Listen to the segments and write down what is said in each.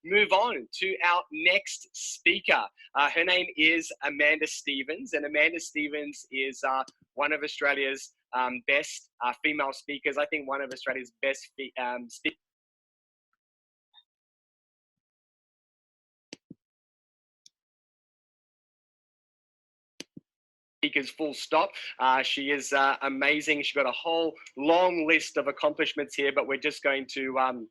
move on to our next speaker. Her name is Amanda Stevens, and Amanda Stevens is one of Australia's best female speakers. I think one of Australia's best speakers, full stop. She is amazing. She's got a whole long list of accomplishments here, but we're just going to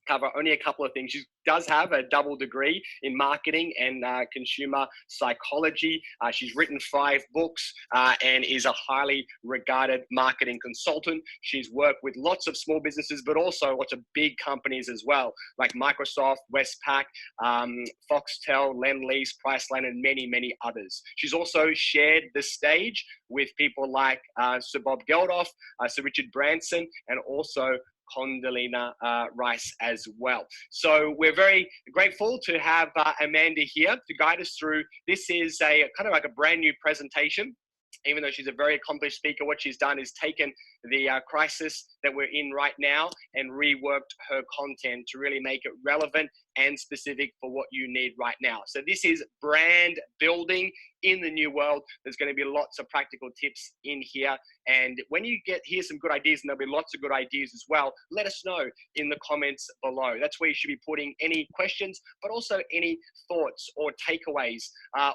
cover only a couple of things. She does have a double degree in marketing and consumer psychology. She's written 5 books and is a highly regarded marketing consultant. She's worked with lots of small businesses, but also lots of big companies as well, like Microsoft, Westpac, Foxtel, Lendlease, Priceline, and many, many others. She's also shared the stage with people like Sir Bob Geldof, Sir Richard Branson, and also Condoleezza Rice as well. So we're very grateful to have Amanda here to guide us through. This is a kind of like a brand new presentation. Even though she's a very accomplished speaker, what she's done is taken the crisis that we're in right now and reworked her content to really make it relevant and specific for what you need right now. So this is brand building in the new world. There's going to be lots of practical tips in here. And when you hear some good ideas, and there'll be lots of good ideas as well, let us know in the comments below. That's where you should be putting any questions, but also any thoughts or takeaways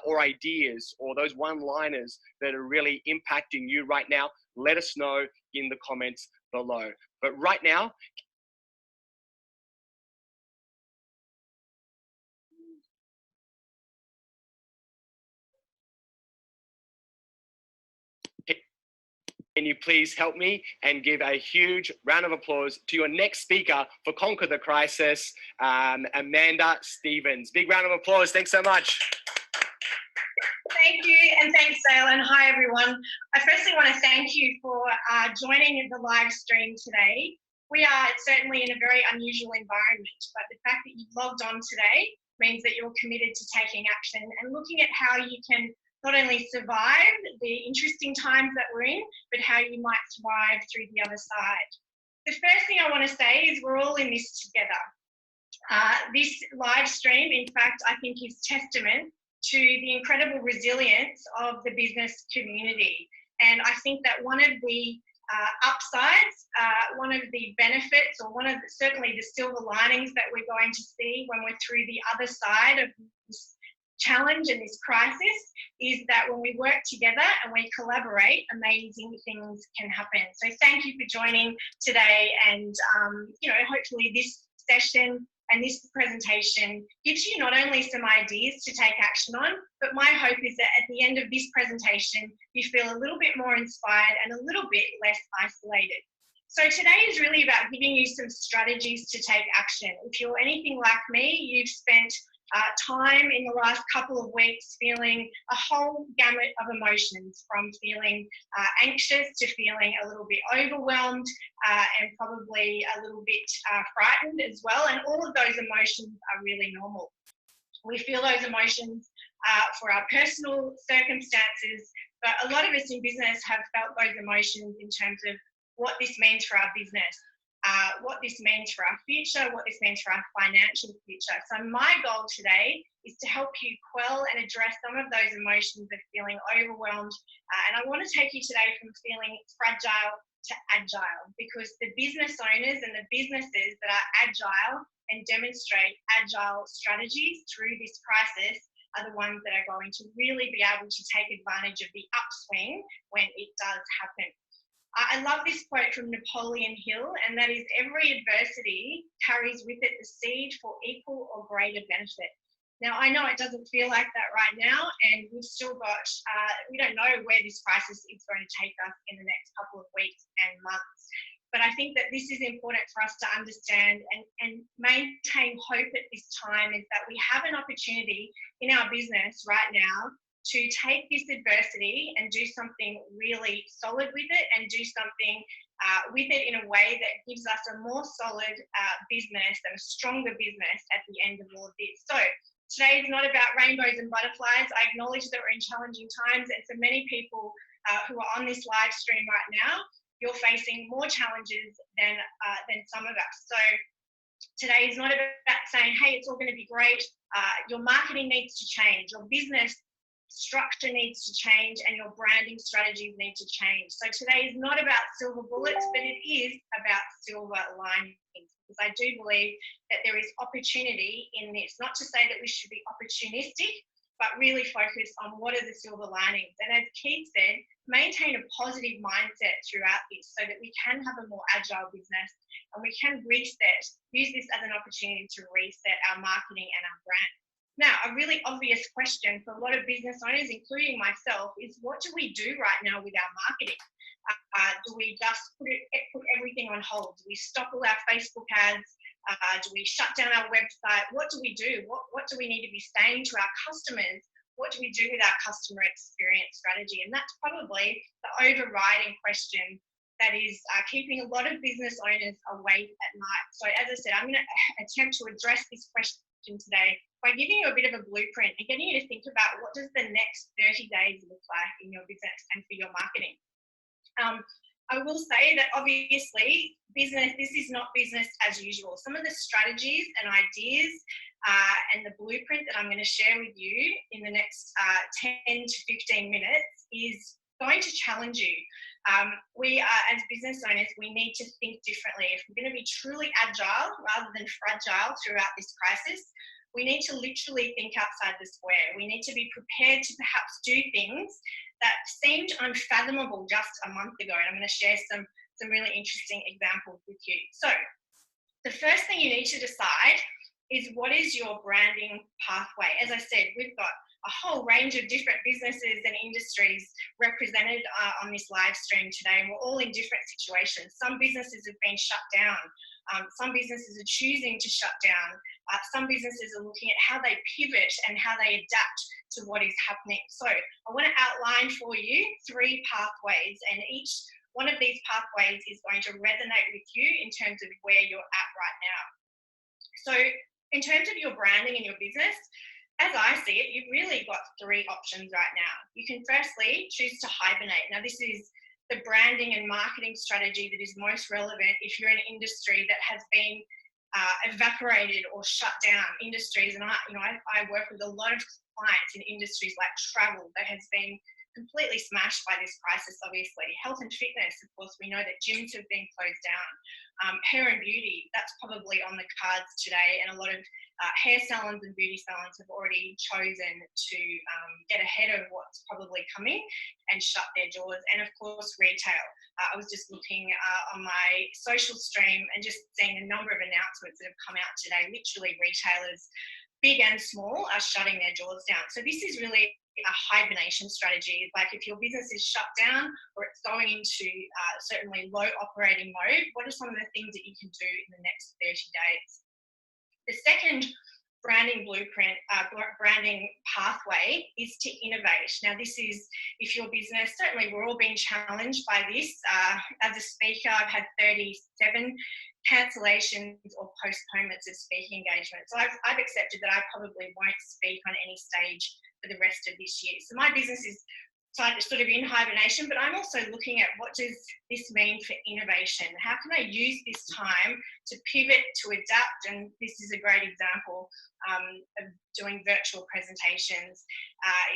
or ideas or those one-liners that are really impacting you right now. Let us know in the comments below. But right now, can you please help me and give a huge round of applause to your next speaker for Conquer the Crisis, Amanda Stevens. Big round of applause. Thanks so much. Thank you, and thanks, Dale, and hi, everyone. I firstly want to thank you for joining the live stream today. We are certainly in a very unusual environment, but the fact that you've logged on today means that you're committed to taking action and looking at how you can not only survive the interesting times that we're in, but how you might thrive through the other side. The first thing I want to say is we're all in this together. This live stream, in fact, I think is testament to the incredible resilience of the business community. And I think that one of the upsides, one of the benefits, or one of certainly the silver linings that we're going to see when we're through the other side of this challenge and this crisis is that when we work together and we collaborate, amazing things can happen. So thank you for joining today, and hopefully this session and this presentation gives you not only some ideas to take action on, but my hope is that at the end of this presentation, you feel a little bit more inspired and a little bit less isolated. So today is really about giving you some strategies to take action. If you're anything like me, you've spent time in the last couple of weeks feeling a whole gamut of emotions, from feeling anxious to feeling a little bit overwhelmed and probably a little bit frightened as well. And all of those emotions are really normal. We feel those emotions for our personal circumstances, but a lot of us in business have felt those emotions in terms of what this means for our business. What this means for our future, what this means for our financial future. So my goal today is to help you quell and address some of those emotions of feeling overwhelmed. And I want to take you today from feeling fragile to agile, because the business owners and the businesses that are agile and demonstrate agile strategies through this crisis are the ones that are going to really be able to take advantage of the upswing when it does happen. I love this quote from Napoleon Hill, and that is, every adversity carries with it the seed for equal or greater benefit. Now, I know it doesn't feel like that right now, and we've still got, we don't know where this crisis is going to take us in the next couple of weeks and months. But I think that this is important for us to understand and maintain hope at this time, is that we have an opportunity in our business right now to take this adversity and do something really solid with it, and do something with it in a way that gives us a more solid business and a stronger business at the end of all of this. So today is not about rainbows and butterflies. I acknowledge that we're in challenging times, and for many people who are on this live stream right now, you're facing more challenges than some of us. So Today is not about saying, hey, it's all going to be great. Your marketing needs to change. Your business structure needs to change, and your branding strategies need to change. So today is not about silver bullets, but it is about silver linings, because I do believe that there is opportunity in this. Not to say that we should be opportunistic, but really focus on what are the silver linings. And as Keith said, maintain a positive mindset throughout this so that we can have a more agile business and we can reset, use this as an opportunity to reset our marketing and our brand. Now, a really obvious question for a lot of business owners, including myself, is what do we do right now with our marketing? Do we just put everything on hold? Do we stop all our Facebook ads? Do we shut down our website? What do we do? What do we need to be saying to our customers? What do we do with our customer experience strategy? And that's probably the overriding question that is keeping a lot of business owners awake at night. So as I said, I'm going to attempt to address this question today by giving you a bit of a blueprint and getting you to think about what does the next 30 days look like in your business and for your marketing. I will say that obviously this is not business as usual. Some of the strategies and ideas and the blueprint that I'm going to share with you in the next 10 to 15 minutes is going to challenge you. We are, as business owners, we need to think differently. If we're going to be truly agile rather than fragile throughout this crisis, we need to literally think outside the square. We need to be prepared to perhaps do things that seemed unfathomable just a month ago. And I'm going to share some really interesting examples with you. So the first thing you need to decide is what is your branding pathway. As I said, we've got a whole range of different businesses and industries represented on this live stream today, and we're all in different situations. Some businesses have been shut down. Some businesses are choosing to shut down. Some businesses are looking at how they pivot and how they adapt to what is happening. So I want to outline for you 3 pathways, and each one of these pathways is going to resonate with you in terms of where you're at right now. So in terms of your branding and your business, as I see it, you've really got 3 options right now. You can firstly choose to hibernate. Now, this is the branding and marketing strategy that is most relevant if you're in an industry that has been evaporated or shut down. Industries, and I work with a lot of clients in industries like travel that has been completely smashed by this crisis, obviously. Health and fitness, of course, we know that gyms have been closed down. Hair and beauty, that's probably on the cards today, and a lot of hair salons and beauty salons have already chosen to get ahead of what's probably coming and shut their doors. And of course, retail. I was just looking on my social stream and just seeing a number of announcements that have come out today. Literally, retailers, big and small, are shutting their doors down. So this is really a hibernation strategy. Like if your business is shut down or it's going into certainly low operating mode, what are some of the things that you can do in the next 30 days? The second branding blueprint, branding pathway is to innovate. Now this is, if your business, certainly we're all being challenged by this. As a speaker, I've had 37 cancellations or postponements of speaking engagements. So I've accepted that I probably won't speak on any stage for the rest of this year. So my business is sort of in hibernation, but I'm also looking at what does this mean for innovation? How can I use this time to pivot, to adapt? And this is a great example of doing virtual presentations,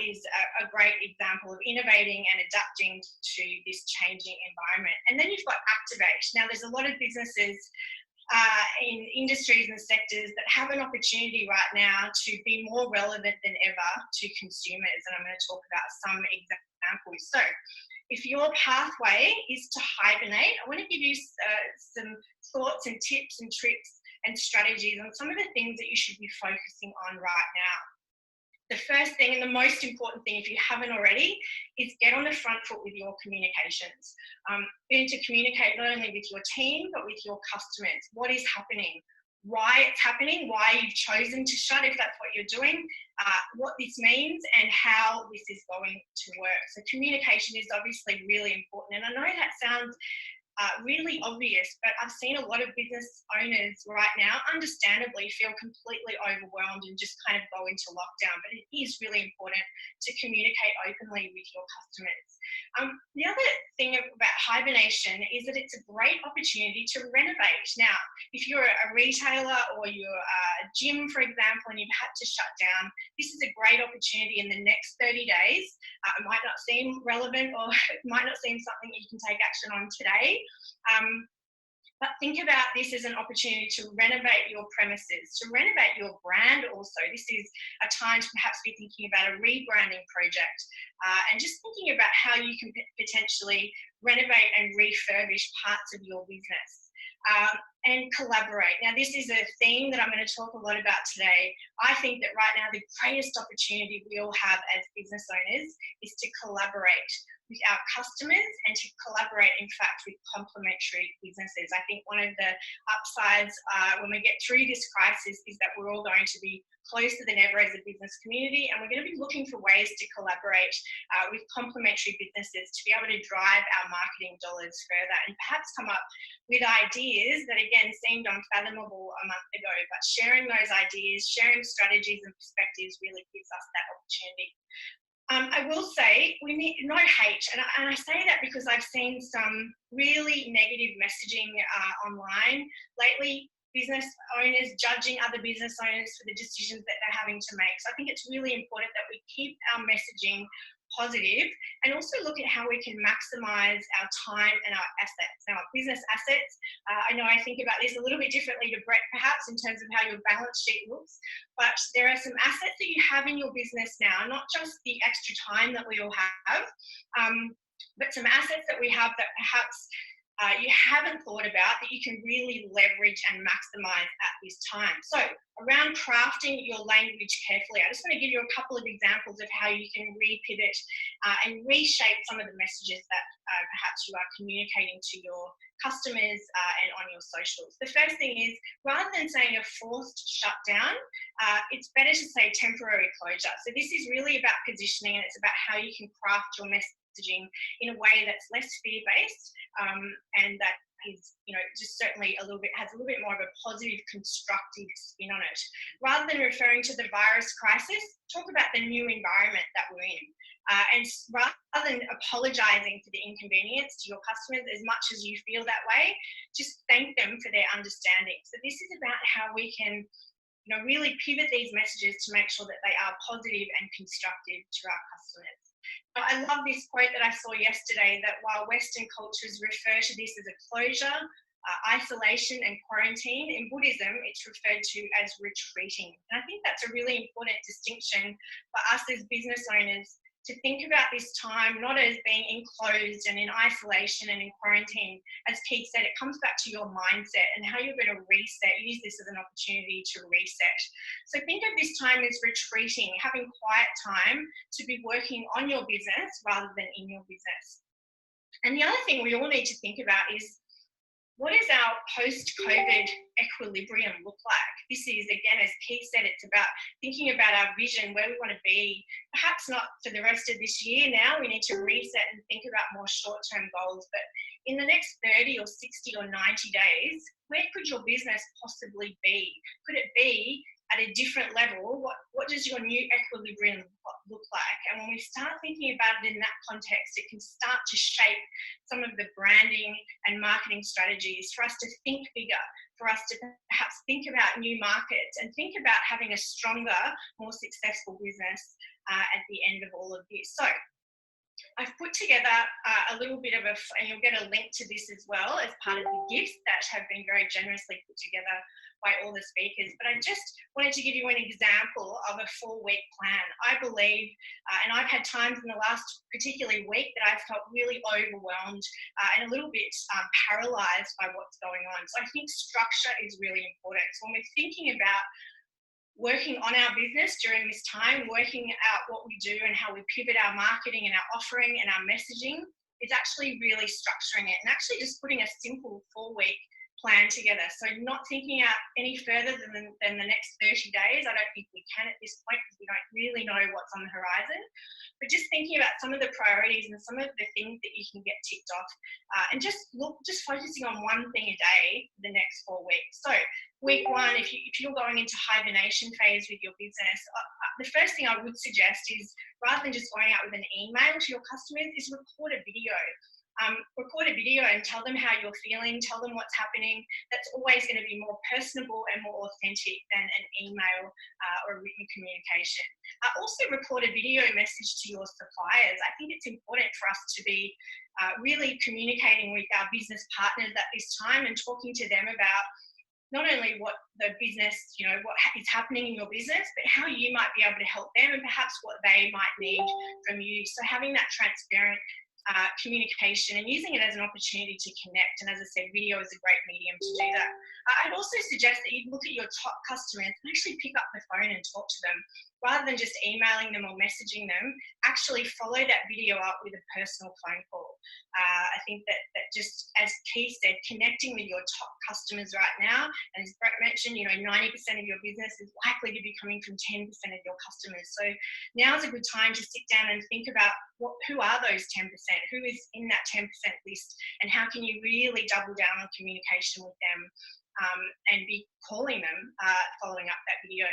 is a great example of innovating and adapting to this changing environment. And then you've got activate. Now there's a lot of businesses in industries and sectors that have an opportunity right now to be more relevant than ever to consumers. And I'm going to talk about some examples. So if your pathway is to hibernate, I want to give you some thoughts and tips and tricks and strategies on some of the things that you should be focusing on right now. The first thing and the most important thing, if you haven't already, is get on the front foot with your communications. You need to communicate not only with your team, but with your customers. What is happening? Why it's happening? Why you've chosen to shut if that's what you're doing? What this means and how this is going to work. So communication is obviously really important. And I know that sounds really obvious, but I've seen a lot of business owners right now, understandably, feel completely overwhelmed and just kind of go into lockdown. But it is really important to communicate openly with your customers. The other thing about hibernation is that it's a great opportunity to renovate. Now, if you're a retailer or you're a gym, for example, and you've had to shut down, this is a great opportunity in the next 30 days. It might not seem relevant, or it might not seem something you can take action on today. But think about this as an opportunity to renovate your premises, to renovate your brand also. This is a time to perhaps be thinking about a rebranding project, and just thinking about how you can potentially renovate and refurbish parts of your business. And collaborate. Now, this is a theme that I'm going to talk a lot about today. I think that right now the greatest opportunity we all have as business owners is to collaborate with our customers and to collaborate, in fact, with complementary businesses. I think one of the upsides when we get through this crisis is that we're all going to be closer than ever as a business community, and we're going to be looking for ways to collaborate with complementary businesses to be able to drive our marketing dollars further and perhaps come up with ideas that, again, seemed unfathomable a month ago. But sharing those ideas, sharing strategies and perspectives really gives us that opportunity. I will say we need no hate, and I say that because I've seen some really negative messaging online lately. Business owners judging other business owners for the decisions that they're having to make. So I think it's really important that we keep our messaging positive and also look at how we can maximize our time and our assets. Now, our business assets, I know I think about this a little bit differently to Brett perhaps in terms of how your balance sheet looks, but there are some assets that you have in your business now, not just the extra time that we all have, but some assets that we have that perhaps you haven't thought about that you can really leverage and maximize at this time. So around crafting your language carefully, I just want to give you a couple of examples of how you can repivot and reshape some of the messages that perhaps you are communicating to your customers and on your socials. The first thing is, rather than saying a forced shutdown, it's better to say temporary closure. So this is really about positioning, and it's about how you can craft your messaging in a way that's less fear-based and that is, just certainly has a little bit more of a positive, constructive spin on it. Rather than referring to the virus crisis, talk about the new environment that we're in. And rather than apologising for the inconvenience to your customers as much as you feel that way, just thank them for their understanding. So this is about how we can really pivot these messages to make sure that they are positive and constructive to our customers. I love this quote that I saw yesterday, that while Western cultures refer to this as a closure, isolation and quarantine, in Buddhism it's referred to as retreating. And I think that's a really important distinction for us as business owners, to think about this time not as being enclosed and in isolation and in quarantine. As Keith said, it comes back to your mindset and how you're going to reset. Use this as an opportunity to reset. So think of this time as retreating, having quiet time to be working on your business rather than in your business. And the other thing we all need to think about is, what does our post-COVID equilibrium look like? This is, again, as Keith said, it's about thinking about our vision, where we want to be, perhaps not for the rest of this year now. We need to reset and think about more short-term goals. But in the next 30 or 60 or 90 days, where could your business possibly be? Could it be at a different level? What does your new equilibrium look like? And when we start thinking about it in that context, it can start to shape some of the branding and marketing strategies for us to think bigger, for us to perhaps think about new markets and think about having a stronger, more successful business at the end of all of this. So I've put together a little bit of and you'll get a link to this as well as part of the gifts that have been very generously put together by all the speakers. But I just wanted to give you an example of a 4-week plan. I believe, and I've had times in the last particularly week that I've felt really overwhelmed and a little bit paralysed by what's going on. So I think structure is really important. So when we're thinking about working on our business during this time, working out what we do and how we pivot our marketing and our offering and our messaging, is actually really structuring it and actually just putting a simple 4-week plan together. So not thinking out any further than the next 30 days. I don't think we can at this point, because we don't really know what's on the horizon. But just thinking about some of the priorities and some of the things that you can get ticked off, and just focusing on one thing a day for the next 4 weeks. So week one, if you're going into hibernation phase with your business, the first thing I would suggest is, rather than just going out with an email to your customers, is record a video. Record a video and tell them how you're feeling, tell them what's happening. That's always going to be more personable and more authentic than an email or written communication. Also record a video message to your suppliers. I think it's important for us to be really communicating with our business partners at this time and talking to them about not only what the business, what is happening in your business, but how you might be able to help them and perhaps what they might need from you. So having that transparent communication and using it as an opportunity to connect. And as I said, video is a great medium to do that. I'd also suggest that you look at your top customers and actually pick up the phone and talk to them. Rather than just emailing them or messaging them, actually follow that video up with a personal phone call. I think that just, as Keith said, connecting with your top customers right now, and as Brett mentioned, 90% of your business is likely to be coming from 10% of your customers. So now's a good time to sit down and think about who are those 10%, who is in that 10% list, and how can you really double down on communication with them and be calling them following up that video.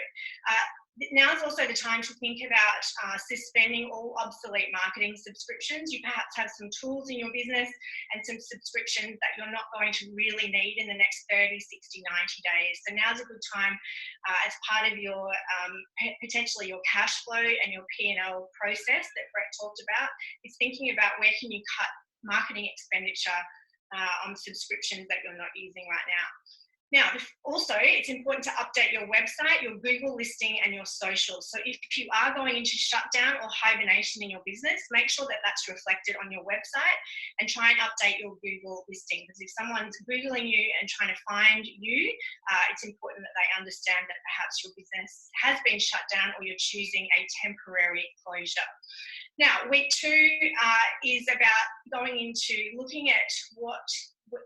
Now is also the time to think about suspending all obsolete marketing subscriptions. You perhaps have some tools in your business and some subscriptions that you're not going to really need in the next 30, 60, 90 days. So now's a good time as part of your potentially your cash flow and your P&L process that Brett talked about, is thinking about where can you cut marketing expenditure on subscriptions that you're not using right now. Now, also, it's important to update your website, your Google listing, and your socials. So if you are going into shutdown or hibernation in your business, make sure that that's reflected on your website and try and update your Google listing. Because if someone's Googling you and trying to find you, it's important that they understand that perhaps your business has been shut down or you're choosing a temporary closure. Now, week two is about going into looking at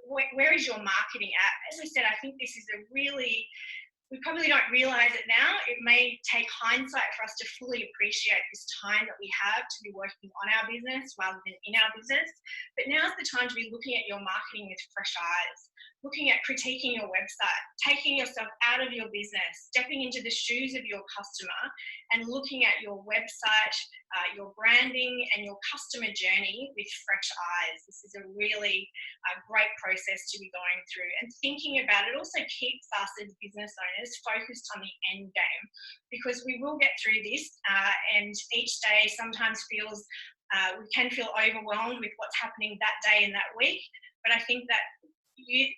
where is your marketing at. As I said, I think this is we probably don't realize it now. It may take hindsight for us to fully appreciate this time that we have to be working on our business rather than in our business. But now's the time to be looking at your marketing with fresh eyes, looking at critiquing your website, taking yourself out of your business, stepping into the shoes of your customer and looking at your website, your branding and your customer journey with fresh eyes. This is a really great process to be going through, and thinking about it also keeps us as business owners focused on the end game, because we will get through this and each day sometimes we can feel overwhelmed with what's happening that day and that week. But I think that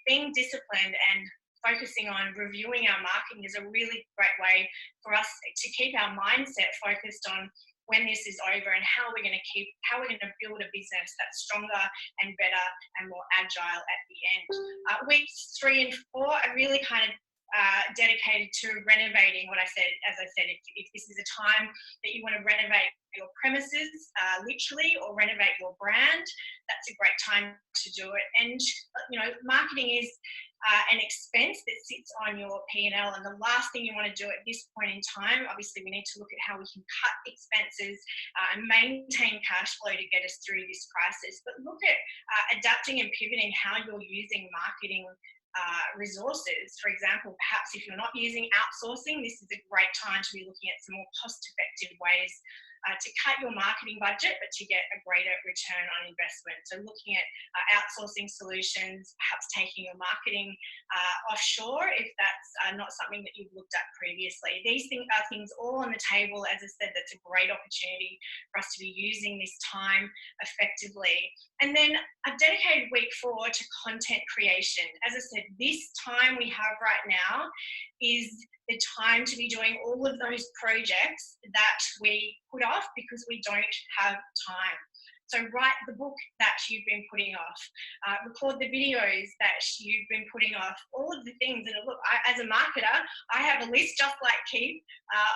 being disciplined and focusing on reviewing our marketing is a really great way for us to keep our mindset focused on when this is over and how we're going to build a business that's stronger and better and more agile at the end. Weeks 3 and 4 are really kind of dedicated to renovating as I said, if this is a time that you want to renovate your premises, literally, or renovate your brand, that's a great time to do it. And, marketing is an expense that sits on your P&L, and the last thing you want to do at this point in time, obviously we need to look at how we can cut expenses and maintain cash flow to get us through this crisis, but look at adapting and pivoting how you're using marketing resources. For example, perhaps if you're not using outsourcing, this is a great time to be looking at some more cost-effective ways to cut your marketing budget, but to get a greater return on investment. So looking at outsourcing solutions, perhaps taking your marketing offshore if that's not something that you've looked at previously. These things are things all on the table. As I said, that's a great opportunity for us to be using this time effectively. And then I've dedicated week 4 to content creation. As I said, this time we have right now is the time to be doing all of those projects that we put off because we don't have time. So write the book that you've been putting off, record the videos that you've been putting off, all of the things. And look, as a marketer, I have a list just like Keith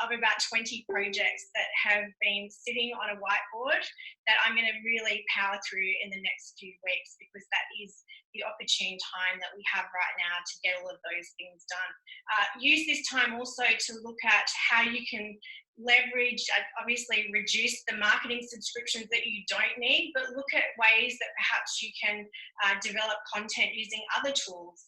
of about 20 projects that have been sitting on a whiteboard that I'm going to really power through in the next few weeks, because that is the opportune time that we have right now to get all of those things done. Use this time also to look at how you can leverage, obviously reduce the marketing subscriptions that you don't need, but look at ways that perhaps you can develop content using other tools.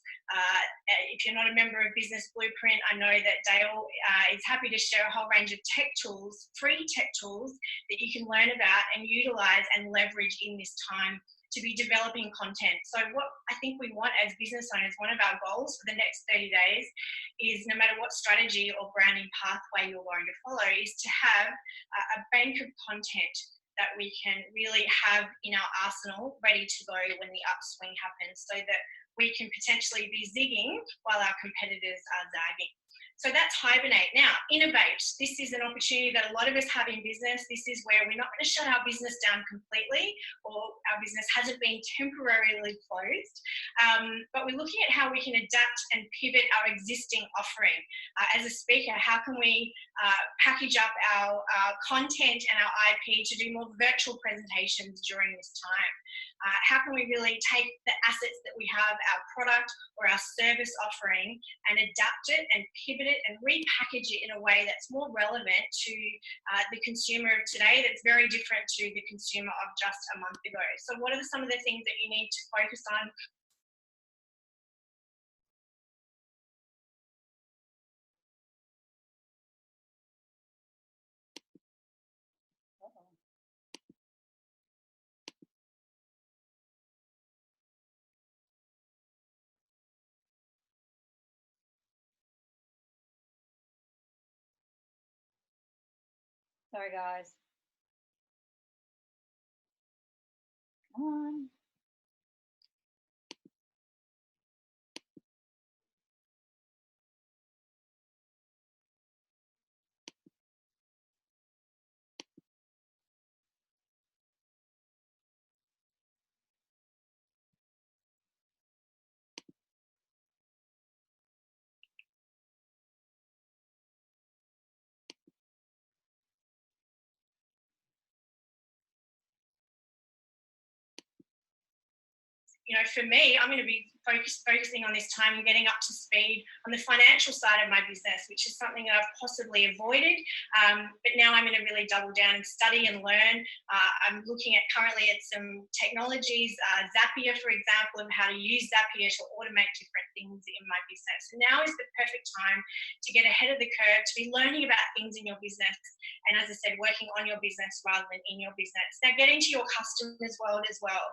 If you're not a member of Business Blueprint, I know that Dale is happy to share a whole range of tech tools, free tech tools that you can learn about and utilize and leverage in this time to be developing content. So what I think we want as business owners, one of our goals for the next 30 days is, no matter what strategy or branding pathway you're going to follow, is to have a bank of content that we can really have in our arsenal ready to go when the upswing happens, so that we can potentially be zigging while our competitors are zagging. So that's hibernate. Now, innovate. This is an opportunity that a lot of us have in business. This is where we're not going to shut our business down completely, or our business hasn't been temporarily closed, but we're looking at how we can adapt and pivot our existing offering. As a speaker, how can we package up our content and our IP to do more virtual presentations during this time? How can we really take the assets that we have, our product or our service offering, and adapt it and pivot it and repackage it in a way that's more relevant to the consumer of today, that's very different to the consumer of just a month ago? So what are some of the things that you need to focus on? Sorry, guys. Come on. You know, for me, I'm going to be focusing on this time and getting up to speed on the financial side of my business, which is something that I've possibly avoided. But now I'm going to really double down and study and learn. I'm looking at currently at some technologies, Zapier, for example, and how to use Zapier to automate different things in my business. And now is the perfect time to get ahead of the curve, to be learning about things in your business. And as I said, working on your business rather than in your business. Now, get into your customers' world as well.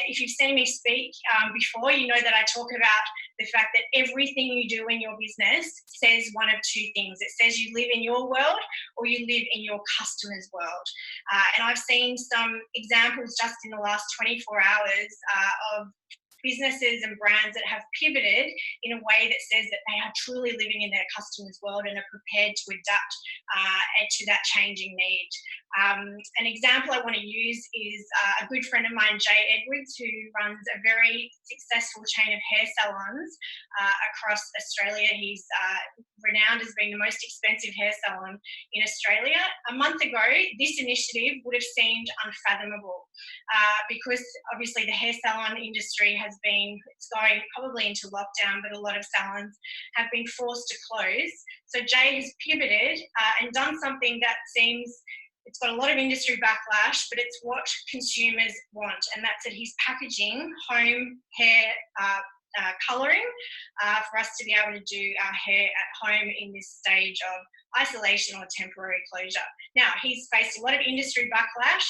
If you've seen me speak before, you know that I talk about the fact that everything you do in your business says one of two things. It says you live in your world or you live in your customer's world. And I've seen some examples just in the last 24 hours of businesses and brands that have pivoted in a way that says that they are truly living in their customers' world and are prepared to adapt to that changing need. An example I want to use is a good friend of mine, Jay Edwards, who runs a very successful chain of hair salons across Australia. He's renowned as being the most expensive hair salon in Australia. A month ago, this initiative would have seemed unfathomable because obviously the hair salon industry has been, it's going probably into lockdown, but a lot of salons have been forced to close. So Jay has pivoted and done something that seems, it's got a lot of industry backlash, but it's what consumers want. And that's that he's packaging home hair colouring for us to be able to do our hair at home in this stage of isolation or temporary closure. Now, he's faced a lot of industry backlash,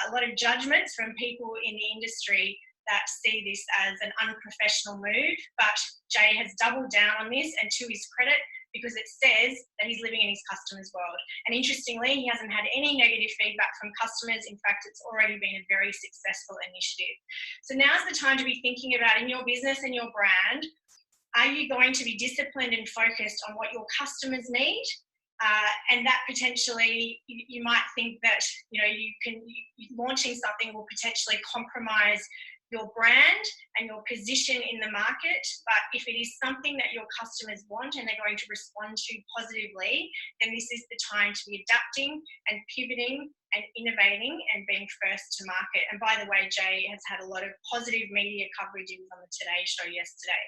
a lot of judgments from people in the industry that see this as an unprofessional move, but Jay has doubled down on this, and to his credit, because it says that he's living in his customer's world. And interestingly, he hasn't had any negative feedback from customers. In fact, it's already been a very successful initiative. So now's the time to be thinking about, in your business and your brand, are you going to be disciplined and focused on what your customers need? And that potentially, you might think that, you know, launching something will potentially compromise your brand and your position in the market, but if it is something that your customers want and they're going to respond to positively, then this is the time to be adapting and pivoting and innovating and being first to market. And by the way, Jay has had a lot of positive media coverage. He was on the Today Show yesterday.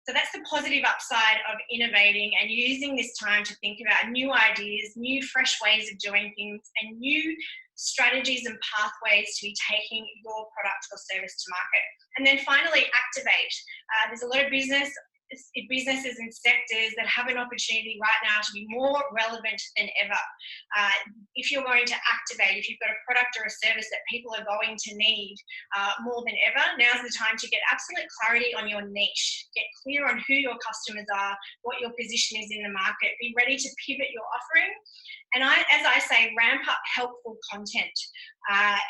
So that's the positive upside of innovating and using this time to think about new ideas, new fresh ways of doing things, and new strategies and pathways to be taking your product or service to market. And then finally, activate. There's a lot of businesses and sectors that have an opportunity right now to be more relevant than ever. If you're going to activate, if you've got a product or a service that people are going to need more than ever, now's the time to get absolute clarity on your niche. Get clear on who your customers are, what your position is in the market. Be ready to pivot your offering. And as I say, ramp up helpful content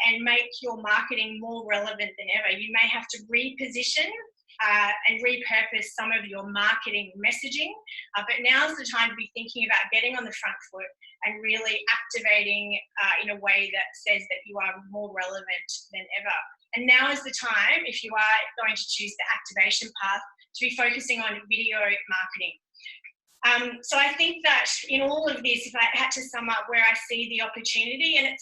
and make your marketing more relevant than ever. You may have to reposition and repurpose some of your marketing messaging, but now's the time to be thinking about getting on the front foot and really activating in a way that says that you are more relevant than ever. And now is the time, if you are going to choose the activation path, to be focusing on video marketing. So I think that in all of this, if I had to sum up where I see the opportunity, and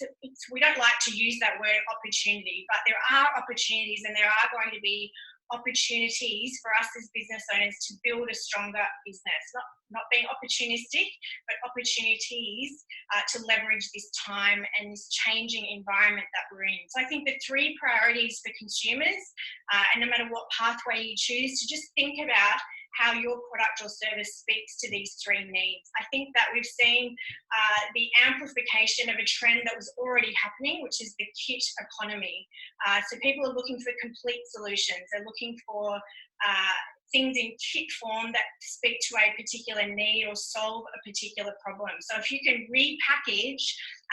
we don't like to use that word opportunity, but there are opportunities and there are going to be opportunities for us as business owners to build a stronger business, not being opportunistic, but opportunities to leverage this time and this changing environment that we're in. So I think the three priorities for consumers, and no matter what pathway you choose, to just think about how your product or service speaks to these three needs. I think that we've seen the amplification of a trend that was already happening, which is the kit economy. So people are looking for complete solutions. They're looking for things in kit form that speak to a particular need or solve a particular problem. So if you can repackage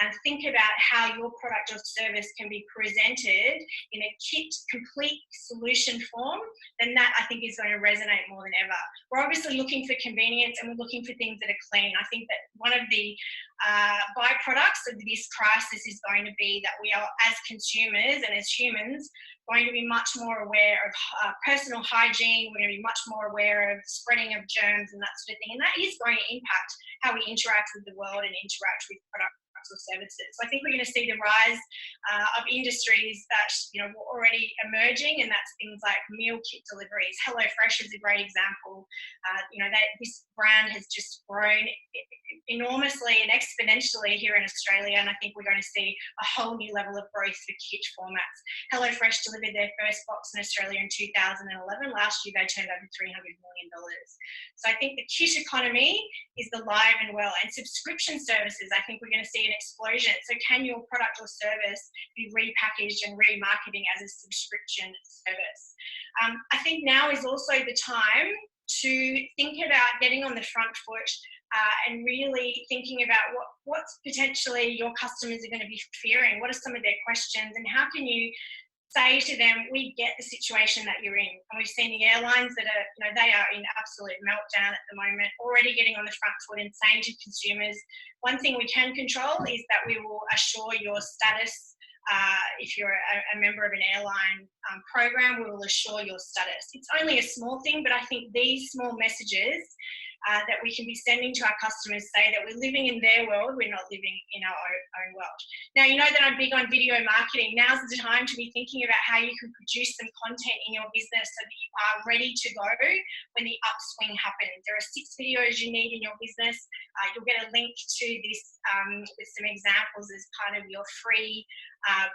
and think about how your product or service can be presented in a kit complete solution form, then that I think is going to resonate more than ever. We're obviously looking for convenience and we're looking for things that are clean. I think that one of the byproducts of this crisis is going to be that we are, as consumers and as humans, going to be much more aware of personal hygiene. We're going to be much more aware of spreading of germs and that sort of thing. And that is going to impact how we interact with the world and interact with products or services. So I think we're going to see the rise of industries that were already emerging, and that's things like meal kit deliveries. HelloFresh is a great example. This brand has just grown enormously and exponentially here in Australia, and I think we're going to see a whole new level of growth for kit formats. HelloFresh delivered their first box in Australia in 2011. Last year they turned over $300 million. So I think the kit economy is alive and well, and subscription services, I think we're going to see an explosion. So can your product or service be repackaged and remarketing as a subscription service? I think now is also the time to think about getting on the front foot and really thinking about what's potentially your customers are going to be fearing. What are some of their questions, and how can you say to them, we get the situation that you're in? And we've seen the airlines that are, they are in absolute meltdown at the moment, already getting on the front foot and saying to consumers, one thing we can control is that we will assure your status. If you're a member of an airline program, we will assure your status. It's only a small thing, but I think these small messages that we can be sending to our customers say that we're living in their world, we're not living in our own world. Now, you know that I'm big on video marketing. Now's the time to be thinking about how you can produce some content in your business so that you are ready to go when the upswing happens. There are 6 videos you need in your business. You'll get a link to this with some examples as part of your free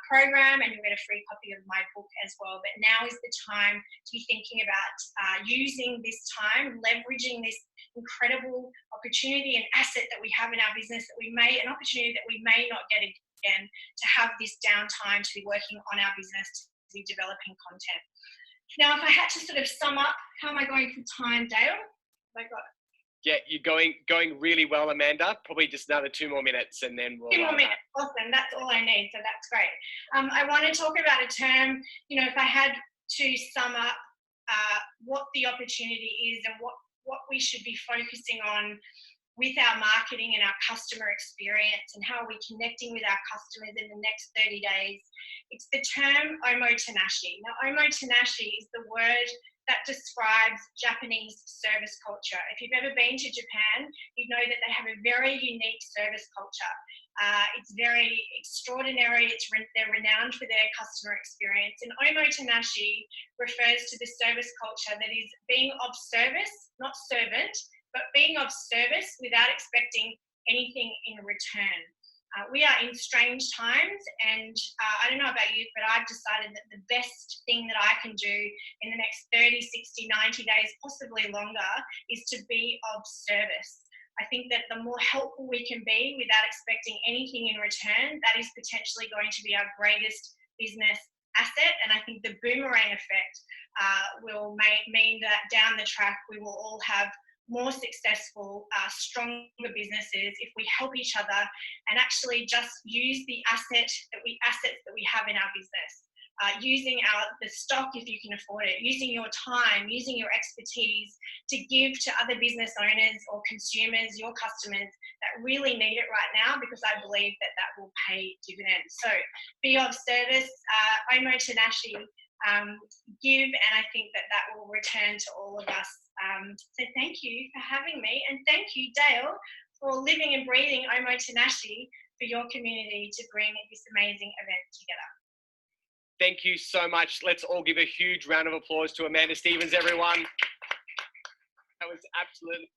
program, and you'll get a free copy of my book as well. But now is the time to be thinking about using this time, leveraging this incredible opportunity and asset that we have in our business, an opportunity that we may not get again, to have this downtime to be working on our business, to be developing content. Now, if I had to sort of sum up, how am I going for time, Dale? Have I got it? Yeah, you're going really well, Amanda. Probably just another 2 more minutes and then we'll... 2 more minutes, awesome. That's all I need, so that's great. I want to talk about a term, if I had to sum up what the opportunity is and what we should be focusing on with our marketing and our customer experience, and how are we connecting with our customers in the next 30 days. It's the term omotenashi. Now, omotenashi is the word that describes Japanese service culture. If you've ever been to Japan, you know that they have a very unique service culture. It's very extraordinary. They're renowned for their customer experience. And omotenashi refers to the service culture that is being of service, not servant, but being of service without expecting anything in return. We are in strange times, and I don't know about you, but I've decided that the best thing that I can do in the next 30, 60, 90 days, possibly longer, is to be of service. I think that the more helpful we can be without expecting anything in return, that is potentially going to be our greatest business asset. And I think the boomerang effect will mean that down the track, we will all have more successful, stronger businesses if we help each other and actually just use the assets that we have in our business. Using the stock if you can afford it, using your time, using your expertise to give to other business owners or consumers, your customers that really need it right now, because I believe that that will pay dividends. So be of service, omotenashi, give, and I think that that will return to all of us. So thank you for having me, and thank you, Dale, for living and breathing omotenashi for your community to bring this amazing event together. Thank you so much. Let's all give a huge round of applause to Amanda Stevens, everyone. That was absolutely